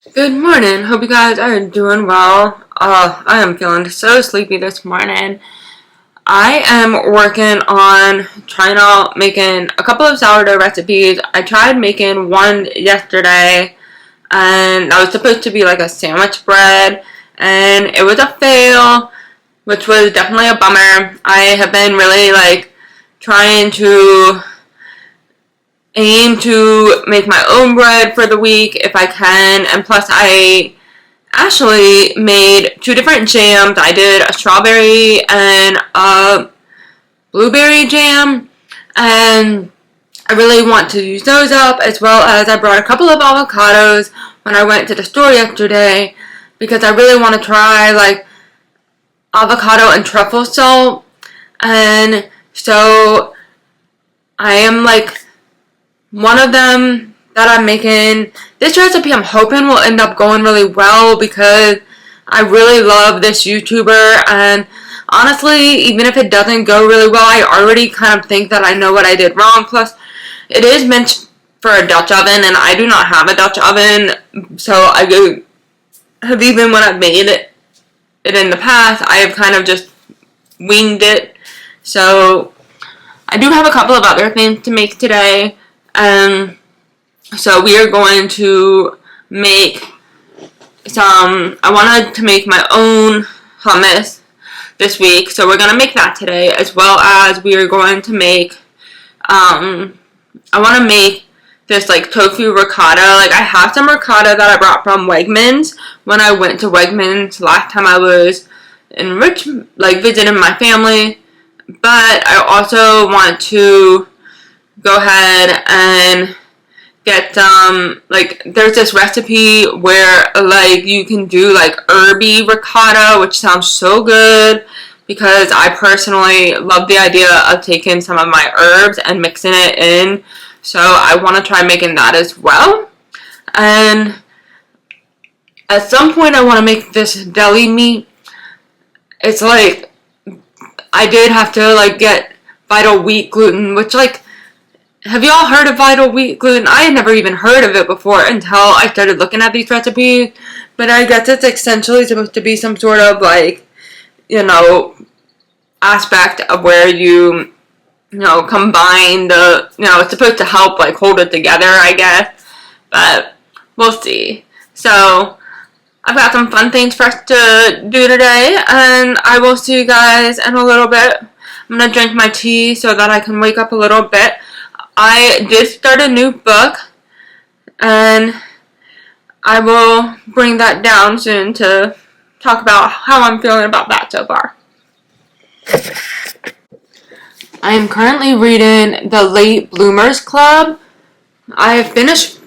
Good morning. Hope you guys are doing well. I am feeling so sleepy this morning. I am working on trying out making a couple of sourdough recipes. I tried making one yesterday, and that was supposed to be like a sandwich bread, and it was a fail, which was definitely a bummer. I have been really trying to aim to make my own bread for the week if I can, and plus I actually made two different jams. I did a strawberry and a blueberry jam, and I really want to use those up, as well as I brought a couple of avocados when I went to the store yesterday because I really want to try avocado and truffle salt. And so I am one of them that I'm making. This recipe I'm hoping will end up going really well because I really love this YouTuber, and honestly, even if it doesn't go really well, I already kind of think that I know what I did wrong. Plus, it is meant for a Dutch oven, and I do not have a Dutch oven, so I have, even when I've made it in the past, I have kind of just winged it. So I do have a couple of other things to make today. So we are going to make I wanted to make my own hummus this week, so we're going to make that today, as well as we are going to make, I want to make this tofu ricotta. I have some ricotta that I brought from Wegmans when I went to Wegmans last time I was in Richmond, visiting my family, but I also want to go ahead and get there's this recipe where you can do herby ricotta, which sounds so good because I personally love the idea of taking some of my herbs and mixing it in. So I want to try making that as well. And at some point I want to make this deli meat. It's I did have to get Vital Wheat gluten, which have y'all heard of Vital Wheat gluten? I had never even heard of it before until I started looking at these recipes. But I guess it's essentially supposed to be some sort of aspect of where you combine it's supposed to help hold it together, I guess. But we'll see. So I've got some fun things for us to do today, and I will see you guys in a little bit. I'm gonna drink my tea so that I can wake up a little bit. I did start a new book, and I will bring that down soon to talk about how I'm feeling about that so far. I am currently reading The Late Bloomers Club. I have finished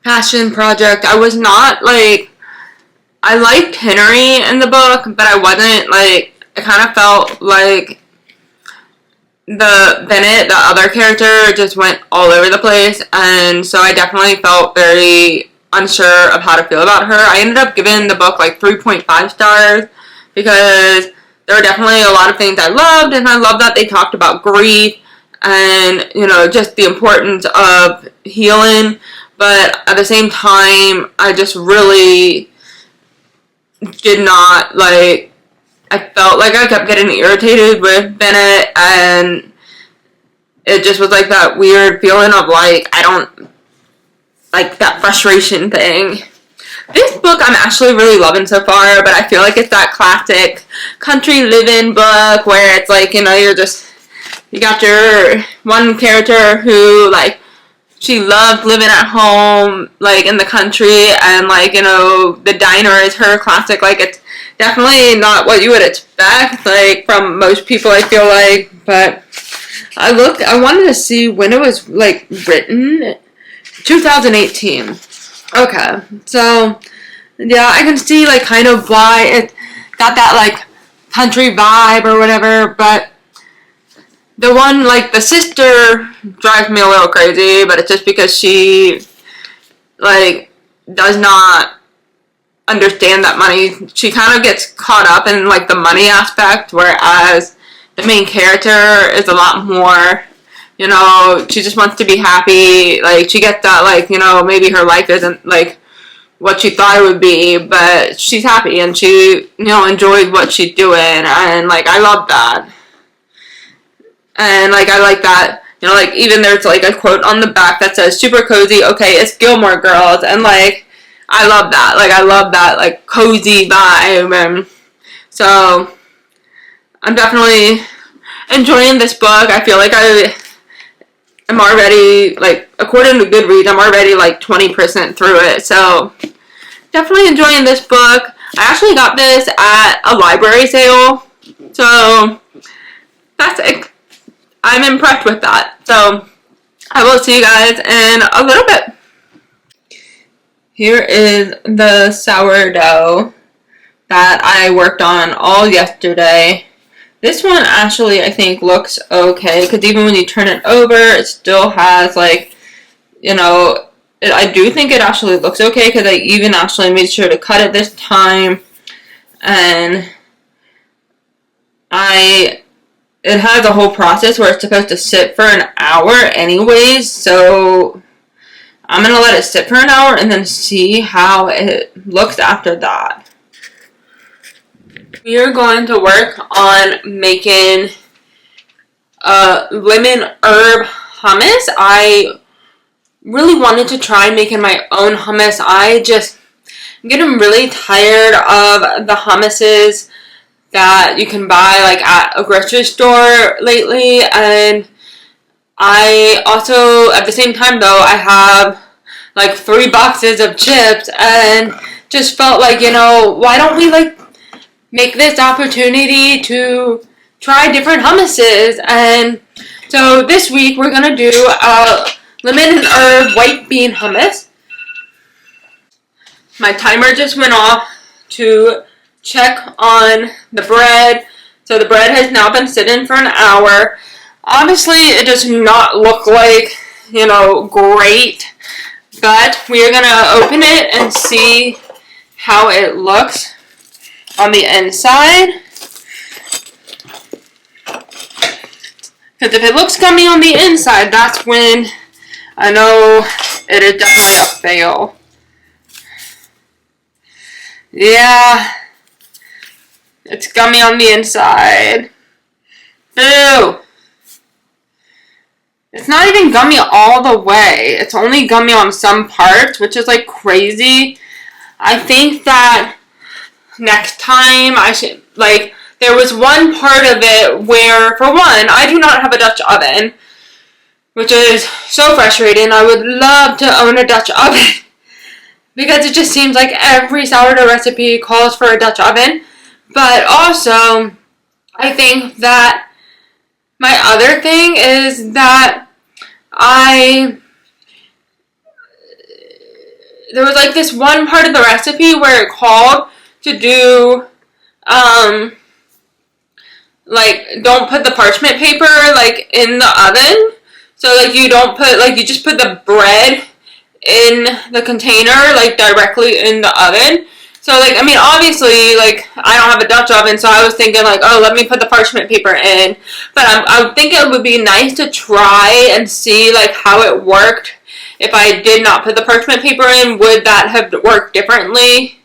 Passion Project. I was not I liked Henry in the book, but I wasn't I kind of felt the Bennett, the other character, just went all over the place, and so I definitely felt very unsure of how to feel about her. I ended up giving the book 3.5 stars because there were definitely a lot of things I loved, and I love that they talked about grief and just the importance of healing, but at the same time I just really did not I felt like I kept getting irritated with Bennett, and it just was that weird feeling of I don't that frustration thing. This book I'm actually really loving so far, but I feel like it's that classic country living book where it's you got your one character who she loved living at home in the country, and the diner is her classic. It's definitely not what you would expect from most people, I feel but I wanted to see when it was written. 2018. Okay, so yeah, I can see kind of why it got that country vibe or whatever, but the one the sister drives me a little crazy, but it's just because she does not understand that money. She kind of gets caught up in the money aspect, whereas the main character is a lot more, she just wants to be happy. She gets that maybe her life isn't what she thought it would be, but she's happy and she, enjoyed what she's doing, and, like, I love that. And, like, I like that, like, even there's, like, a quote on the back that says, super cozy, okay, it's Gilmore Girls, and, like, I love that. Like, I love that, like, cozy vibe, and so I'm definitely enjoying this book. I feel like I'm already, like, according to Goodreads, I'm already, like, 20% through it, so definitely enjoying this book. I actually got this at a library sale, so that's it. I'm impressed with that. So I will see you guys in a little bit. Here is the sourdough that I worked on all yesterday. This one actually, I think, looks okay, because even when you turn it over, it still has, like, I do think it actually looks okay, because I even actually made sure to cut it this time, and it has a whole process where it's supposed to sit for an hour anyways, so I'm going to let it sit for an hour and then see how it looks after that. We are going to work on making lemon herb hummus. I really wanted to try making my own hummus. I'm getting really tired of the hummuses that you can buy, like, at a grocery store lately, and I also, at the same time though, I have like 3 boxes of chips, and just felt like, why don't we, like, make this opportunity to try different hummuses. And so this week we're gonna do lemon and herb white bean hummus. My timer just went off to check on the bread. So the bread has now been sitting for an hour. Obviously, it does not look like, great, but we are going to open it and see how it looks on the inside. Because if it looks gummy on the inside, that's when I know it is definitely a fail. Yeah, it's gummy on the inside. Boo! It's not even gummy all the way. It's only gummy on some parts, which is, like, crazy. I think that next time I should, like, there was one part of it where, for one, I do not have a Dutch oven, which is so frustrating. I would love to own a Dutch oven because it just seems like every sourdough recipe calls for a Dutch oven. But also, I think that my other thing is that there was, like, this one part of the recipe where it called to do, like, don't put the parchment paper, like, in the oven. So, like, you don't put, like, you just put the bread in the container, like, directly in the oven. So, like, I mean, obviously, like, I don't have a Dutch oven, so I was thinking, like, oh, let me put the parchment paper in. But I think it would be nice to try and see, like, how it worked. If I did not put the parchment paper in, would that have worked differently?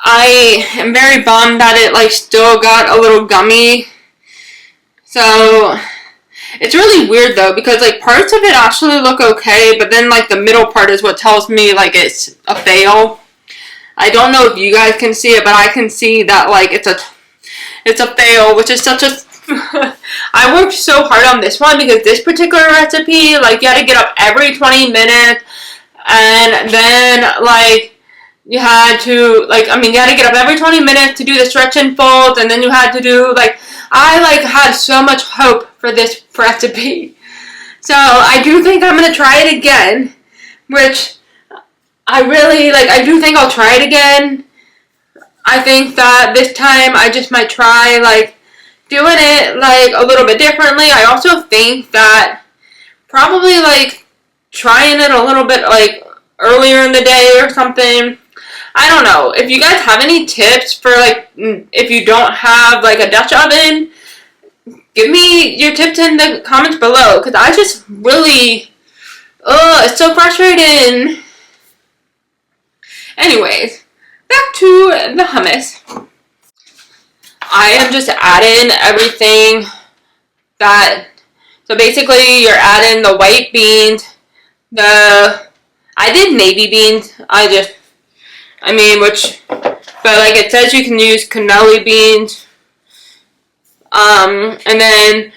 I am very bummed that it, like, still got a little gummy. So it's really weird, though, because, like, parts of it actually look okay, but then, like, the middle part is what tells me, like, it's a fail. I don't know if you guys can see it, but I can see that, like, it's a fail, which is such a I worked so hard on this one because this particular recipe, like, you had to get up every 20 minutes, and then, like, you had to, like, I mean, you had to get up every 20 minutes to do the stretch and fold, and then you had to do, like, I, like, had so much hope for this recipe. So I do think I'm going to try it again, which I really, like, I do think I'll try it again. I think that this time I just might try, like, doing it, like, a little bit differently. I also think that probably, like, trying it a little bit, like, earlier in the day or something. I don't know. If you guys have any tips for, like, if you don't have, like, a Dutch oven, give me your tips in the comments below, because I just really, it's so frustrating. Anyways, back to the hummus. I am just adding everything so basically you're adding the white beans, I did navy beans, but like it says you can use cannoli beans, and then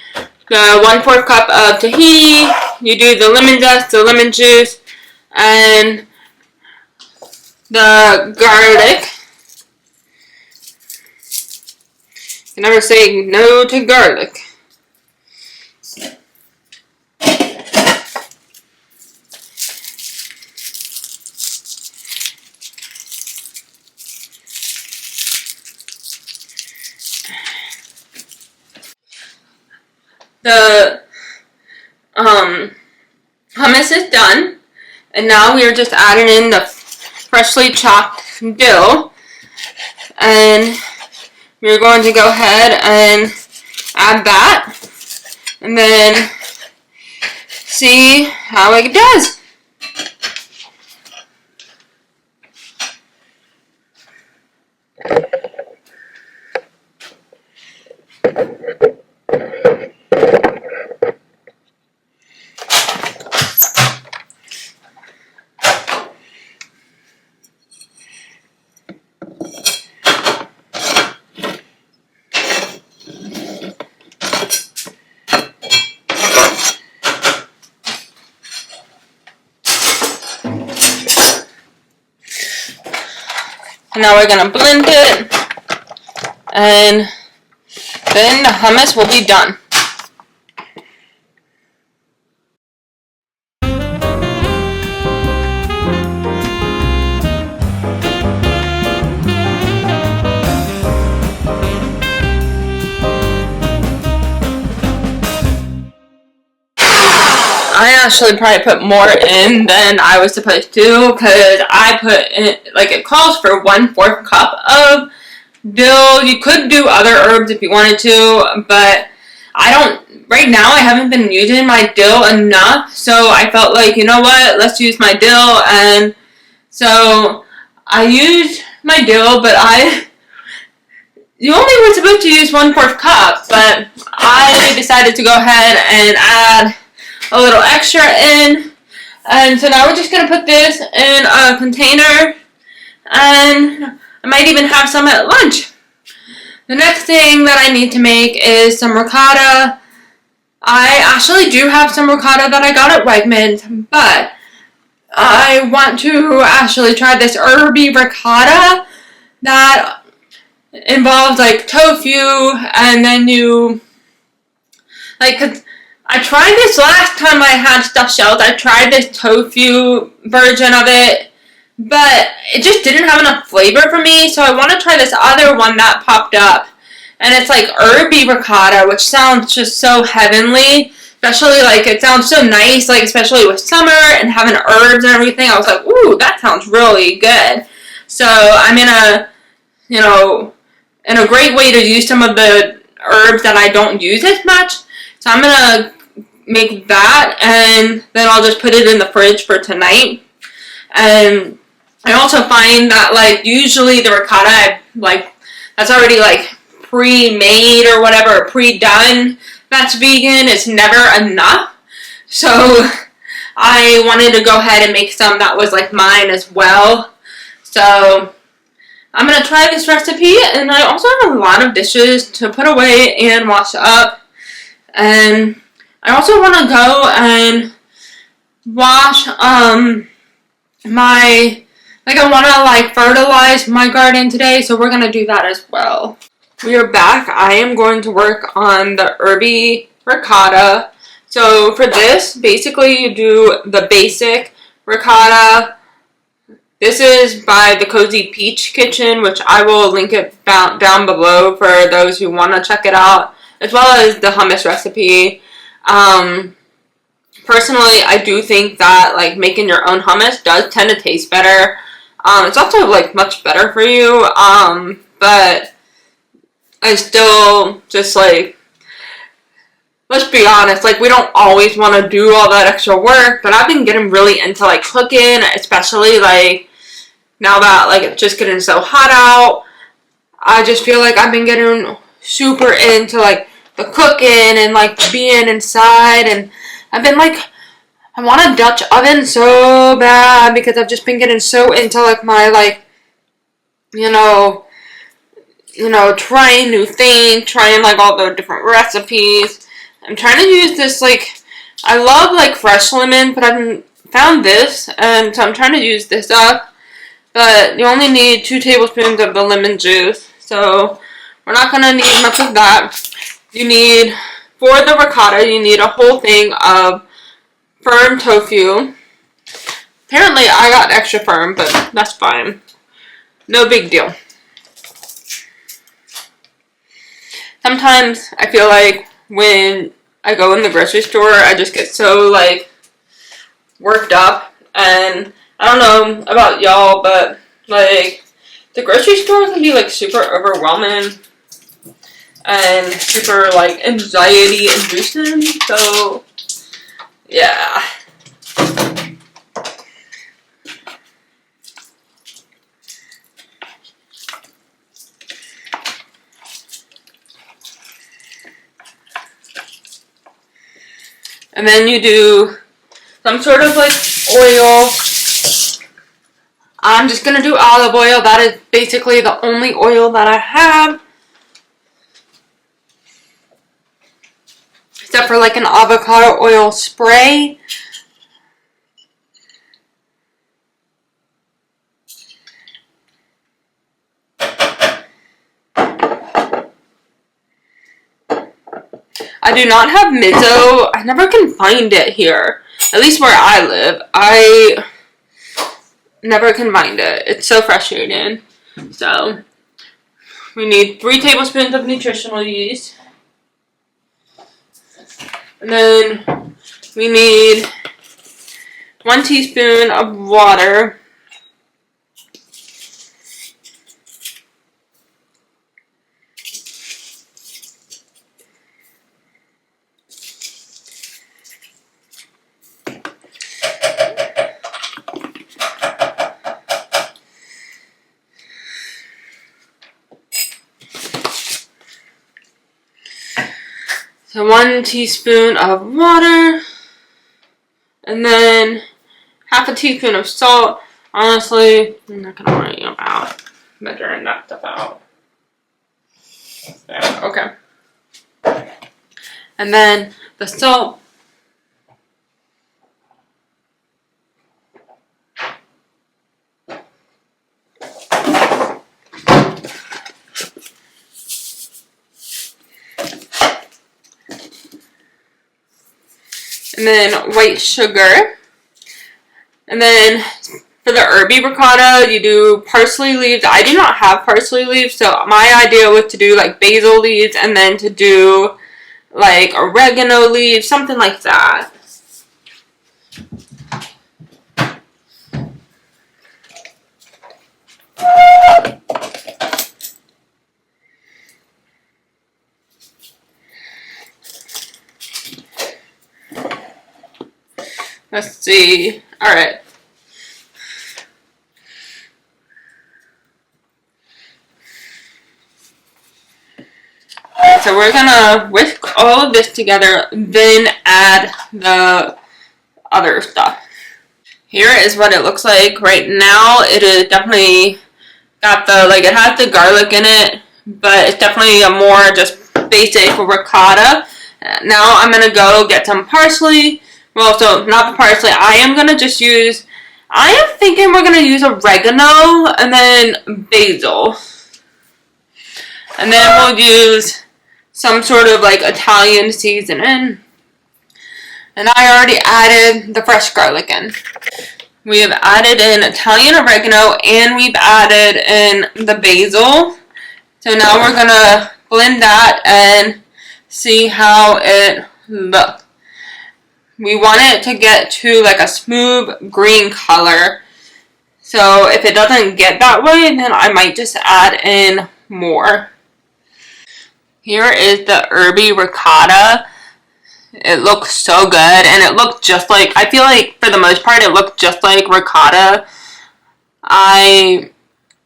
the 1/4 cup of tahini, you do the lemon zest, the lemon juice, and the garlic. You never say no to garlic. The hummus is done, and now we are just adding in the freshly chopped dill, and we're going to go ahead and add that, and then see how it does. And now we're going to blend it, and then the hummus will be done. I actually probably put more in than I was supposed to, because I put in, like, it calls for 1/4 cup of dill. You could do other herbs if you wanted to, but right now I haven't been using my dill enough, so I felt like, you know what, let's use my dill, and so I used my dill, but you only were supposed to use 1/4 cup, but I decided to go ahead and add a little extra in, and so now we're just going to put this in a container, and I might even have some at lunch. The next thing that I need to make is some ricotta. I actually do have some ricotta that I got at Wegmans, but I want to actually try this herby ricotta that involves like tofu, and then I tried this last time I had stuffed shells. I tried this tofu version of it, but it just didn't have enough flavor for me, so I want to try this other one that popped up. And it's like herby ricotta, which sounds just so heavenly. Especially, like, it sounds so nice, like, especially with summer and having herbs and everything. I was like, ooh, that sounds really good. So I'm in a great way to use some of the herbs that I don't use as much. So I'm going to make that, and then I'll just put it in the fridge for tonight. And I also find that, like, usually the ricotta, that's already, like, pre-made or whatever, pre-done, that's vegan, it's never enough. So I wanted to go ahead and make some that was, like, mine as well. So I'm going to try this recipe, and I also have a lot of dishes to put away and wash up. And I also want to go and wash I want to fertilize my garden today, so we're going to do that as well. We are back. I am going to work on the herby ricotta. So for this, basically you do the basic ricotta. This is by the Cozy Peach Kitchen, which I will link it down below for those who want to check it out, as well as the hummus recipe. Personally, I do think that, like, making your own hummus does tend to taste better. It's also, like, much better for you, but I still just, like, let's be honest, like, we don't always want to do all that extra work, but I've been getting really into, like, cooking, especially, like, now that like it's just getting so hot out, I just feel like I've been getting super into like the cooking and like being inside, and I've been like, I want a Dutch oven so bad because I've just been getting so into like my like, you know, trying new things, trying like all the different recipes. I'm trying to use this like, I love like fresh lemon, but I've found this, and so I'm trying to use this up. But you only need 2 tablespoons of the lemon juice, so we're not gonna need much of that. You need, for the ricotta, you need a whole thing of firm tofu. Apparently I got extra firm, but that's fine. No big deal. Sometimes I feel like when I go in the grocery store, I just get so like worked up, and I don't know about y'all, but like the grocery store can be like super overwhelming and super like anxiety inducing. So yeah. And then you do some sort of like oil. I'm just gonna do olive oil. That is basically the only oil that I have. Except for like an avocado oil spray. I do not have miso. I never can find it here. At least where I live. I never can find it. It's so frustrating. So, we need 3 tablespoons of nutritional yeast. And then we need 1 teaspoon of water. So 1 teaspoon of water, and then half a teaspoon of salt. Honestly, I'm not gonna worry about measuring that stuff out. There, okay. And then the salt. And then white sugar. And then for the herby ricotta, you do parsley leaves. I do not have parsley leaves, so my idea was to do like basil leaves and then to do like oregano leaves, something like that. Let's see. All right. So we're gonna whisk all of this together, then add the other stuff. Here is what it looks like right now. It is definitely got the, like, it has the garlic in it, but it's definitely a more just basic ricotta. Now I'm gonna go get some parsley. Well, so not the parsley. I am thinking we're gonna use oregano and then basil. And then we'll use some sort of like Italian seasoning. And I already added the fresh garlic in. We have added in Italian oregano and we've added in the basil. So now we're gonna blend that and see how it looks. We want it to get to like a smooth green color. So if it doesn't get that way, then I might just add in more. Here is the herby ricotta. It looks so good, and it looked just like, I feel like for the most part it looked just like ricotta. I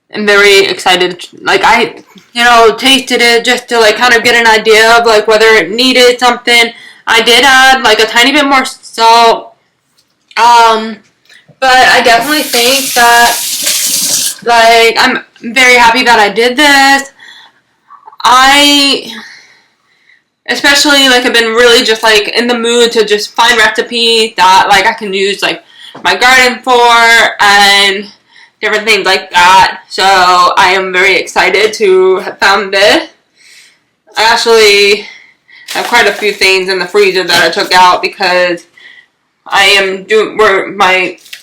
am very excited. Like, I, tasted it just to, like, kind of get an idea of, like, whether it needed something. I did add, like, a tiny bit more salt. But I definitely think that, like, I'm very happy that I did this. Especially, like, I've been really just, like, in the mood to just find recipes that, like, I can use, like, my garden for, and different things like that. So, I am very excited to have found this. I actually have quite a few things in the freezer that I took out because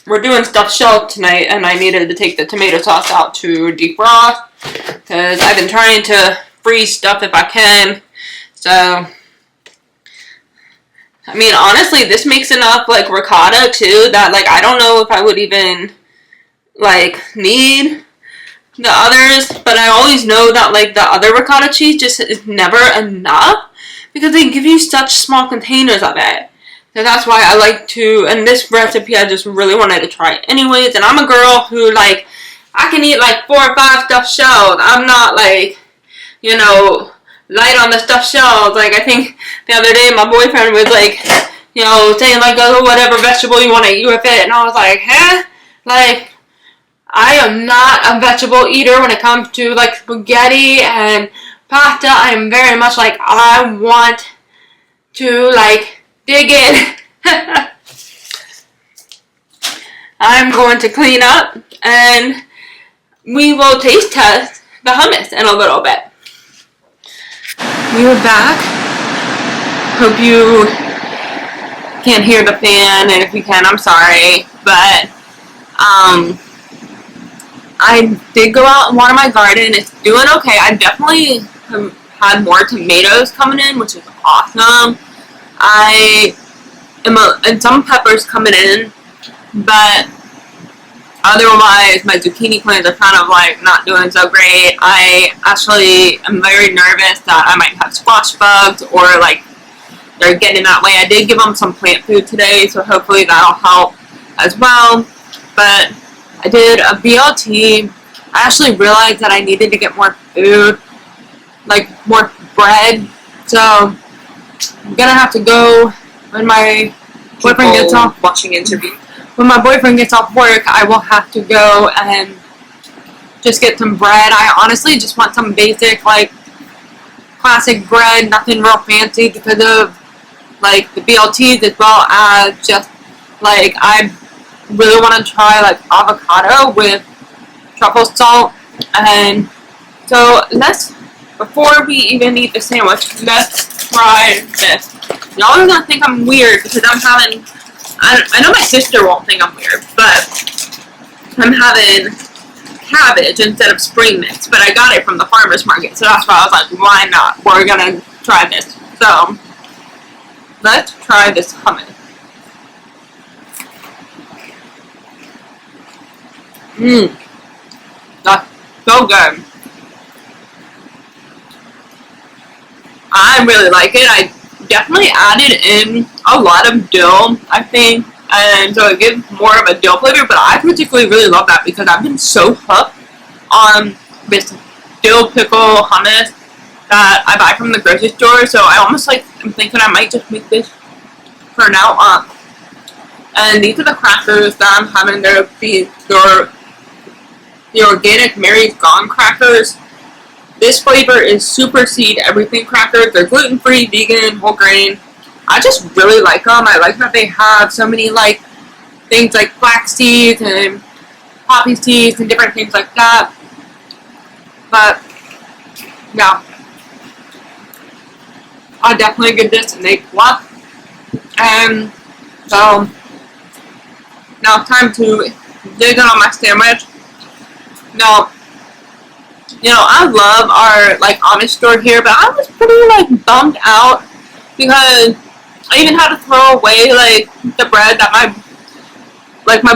we're doing stuffed shell tonight, and I needed to take the tomato sauce out to defrost because I've been trying to freeze stuff if I can. So, I mean, honestly, this makes enough, like, ricotta, too, that, like, I don't know if I would even, like, need the others, but I always know that, like, the other ricotta cheese just is never enough because they give you such small containers of it. So that's why I like to, and this recipe I just really wanted to try anyways, and I'm a girl who, like, I can eat, like, 4 or 5 stuffed shells. I'm not, like, light on the stuffed shells. Like, I think the other day my boyfriend was, like, saying, like, oh, whatever vegetable you want to eat with it, and I was like, like, I am not a vegetable eater when it comes to, like, spaghetti and pasta. I am very much, like, I want to, like, dig in. I'm going to clean up, and we will taste test the hummus in a little bit. We are back. Hope you can't hear the fan, and if you can, I'm sorry. But I did go out and water my garden. It's doing okay. I definitely have had more tomatoes coming in, which is awesome. And some peppers coming in, but otherwise, my zucchini plants are kind of, like, not doing so great. I actually am very nervous that I might have squash bugs or, like, they're getting that way. I did give them some plant food today, so hopefully that'll help as well. But I did a BLT. I actually realized that I needed to get more food, like, more bread. So I'm going to have to go when my boyfriend gets off. Watching interview. When my boyfriend gets off work, I will have to go and just get some bread. I honestly just want some basic, like, classic bread, nothing real fancy because of, like, the BLTs, as well as just, like, I really want to try, like, avocado with truffle salt. And so before we even eat the sandwich, let's try this. Y'all are gonna think I'm weird because I know my sister won't think I'm weird, but I'm having cabbage instead of spring mix, but I got it from the farmer's market, so that's why I was like, why not? We're gonna try this. So, let's try this hummus. That's so good. I really like it. I definitely added in a lot of dill, I think, and so it gives more of a dill flavor, but I particularly really love that because I've been so hooked on this dill pickle hummus that I buy from the grocery store, so I almost, like, I'm thinking I might just make this for now on. And these are the crackers that I'm having. They're the organic Mary's Gone crackers. This flavor is Super Seed Everything crackers. They're gluten-free, vegan, whole grain. I just really like them. I like that they have so many, like, things like flax seeds and poppy seeds and different things like that. But, yeah. I'll definitely give this an A+. And so, now it's time to dig in on my sandwich. Now, I love our, like, Amish store here, but I was pretty, like, bummed out because I even had to throw away, like, the bread that my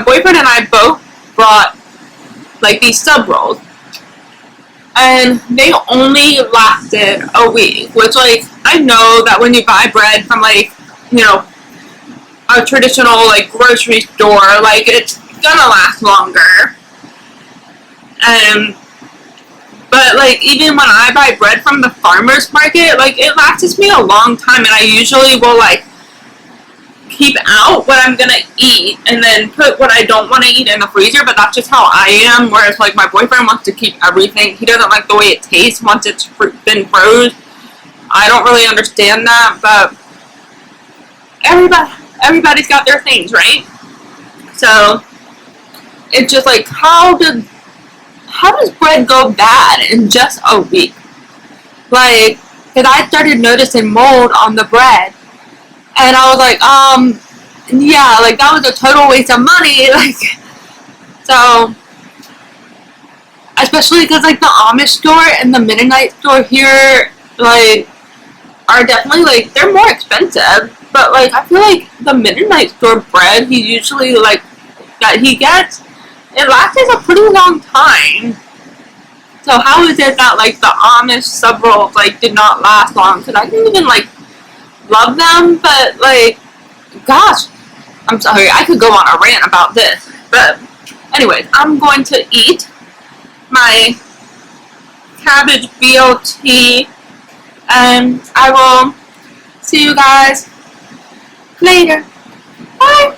boyfriend and I both brought, like, these sub rolls. And they only lasted a week, which, like, I know that when you buy bread from, like, a traditional, like, grocery store, like, it's gonna last longer. And but like even when I buy bread from the farmer's market, like it lasts me a long time, and I usually will like keep out what I'm gonna eat and then put what I don't want to eat in the freezer. But that's just how I am. Whereas like my boyfriend wants to keep everything. He doesn't like the way it tastes once it's been froze. I don't really understand that, but everybody's got their things, right? So it's just like how does bread go bad in just a week? Like, because I started noticing mold on the bread, and I was like, yeah, like that was a total waste of money. Like, so especially because like the Amish store and the Mennonite store here, like, are definitely like they're more expensive. But like I feel like the Mennonite store bread he usually like that he gets, it lasts a pretty long time. So how is it that like the Amish sub rolls like did not last long? Because I didn't even like love them, but like, gosh, I'm sorry, I could go on a rant about this. But anyways, I'm going to eat my cabbage BLT, and I will see you guys later. Bye.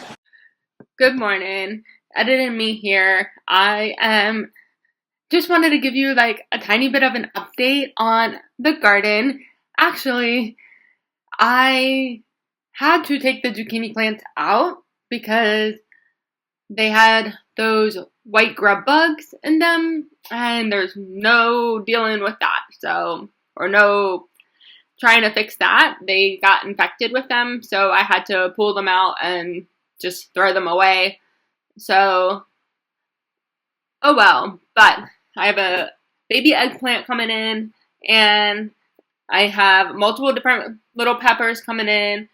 Good morning. Editing me here. I am just wanted to give you like a tiny bit of an update on the garden. Actually, I had to take the zucchini plants out because they had those white grub bugs in them, and there's no dealing with that. So, or no trying to fix that. They got infected with them, so I had to pull them out and just throw them away. So, oh well. But I have a baby eggplant coming in, and I have multiple different little peppers coming in.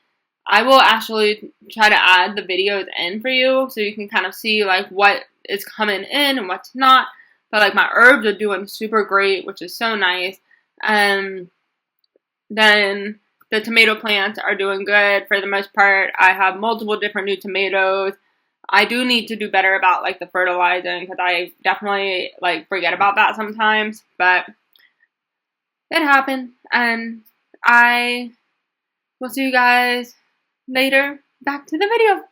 I will actually try to add the videos in for you so you can kind of see like what is coming in and what's not. But like my herbs are doing super great, which is so nice. And then the tomato plants are doing good for the most part. I have multiple different new tomatoes. I do need to do better about like the fertilizing because I definitely like forget about that sometimes. But it happened, and I will see you guys later. Back to the video.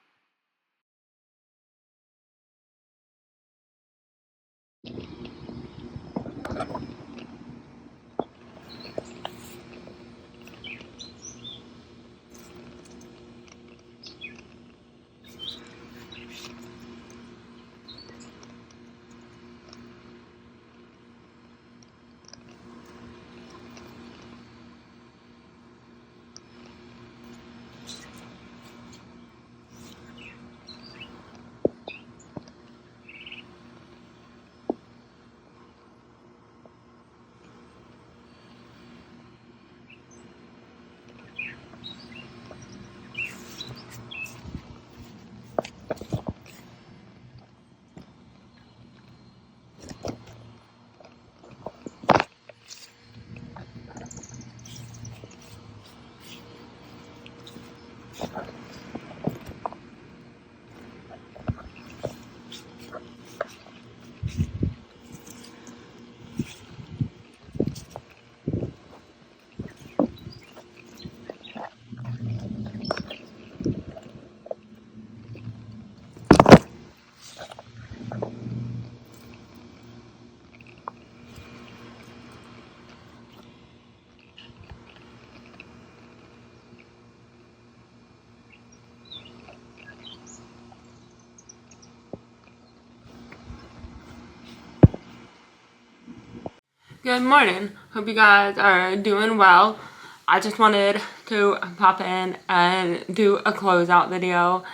Good morning. Hope you guys are doing well. I just wanted to pop in and do a closeout video.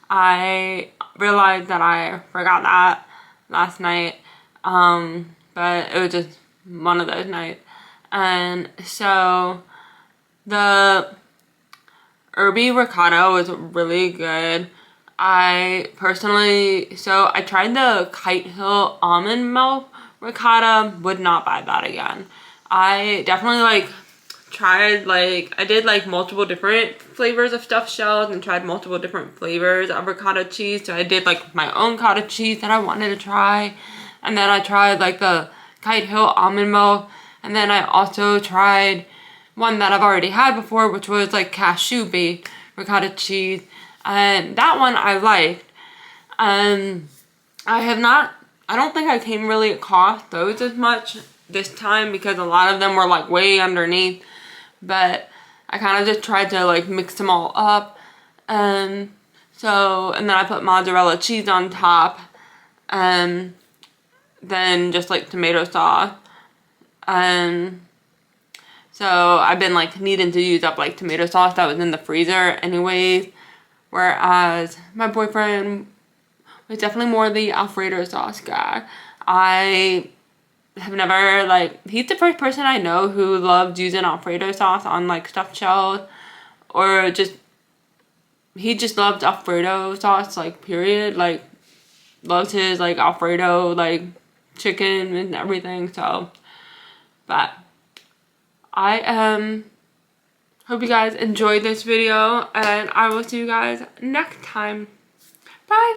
I realized that I forgot that last night, but it was just one of those nights. And so the herby ricotta was really good. I tried the Kite Hill almond milk ricotta, would not buy that again. I definitely I did like multiple different flavors of stuffed shells and tried multiple different flavors of ricotta cheese. So I did like my own cottage cheese that I wanted to try, And then I tried like the Kite Hill almond milk. And then I also tried one that I've already had before, which was like cashew baked ricotta cheese. And that one I liked. I don't think I came really across those as much this time because a lot of them were like way underneath. But I kind of just tried to like mix them all up. And then I put mozzarella cheese on top. Then just like tomato sauce. So I've been like needing to use up like tomato sauce that was in the freezer anyways. Whereas my boyfriend was definitely more the Alfredo sauce guy. I have never he's the first person I know who loved using Alfredo sauce on like stuffed shells, or he just loves Alfredo sauce, like period. Like loves his like Alfredo like chicken and everything. So, but I hope you guys enjoyed this video, and I will see you guys next time. Bye!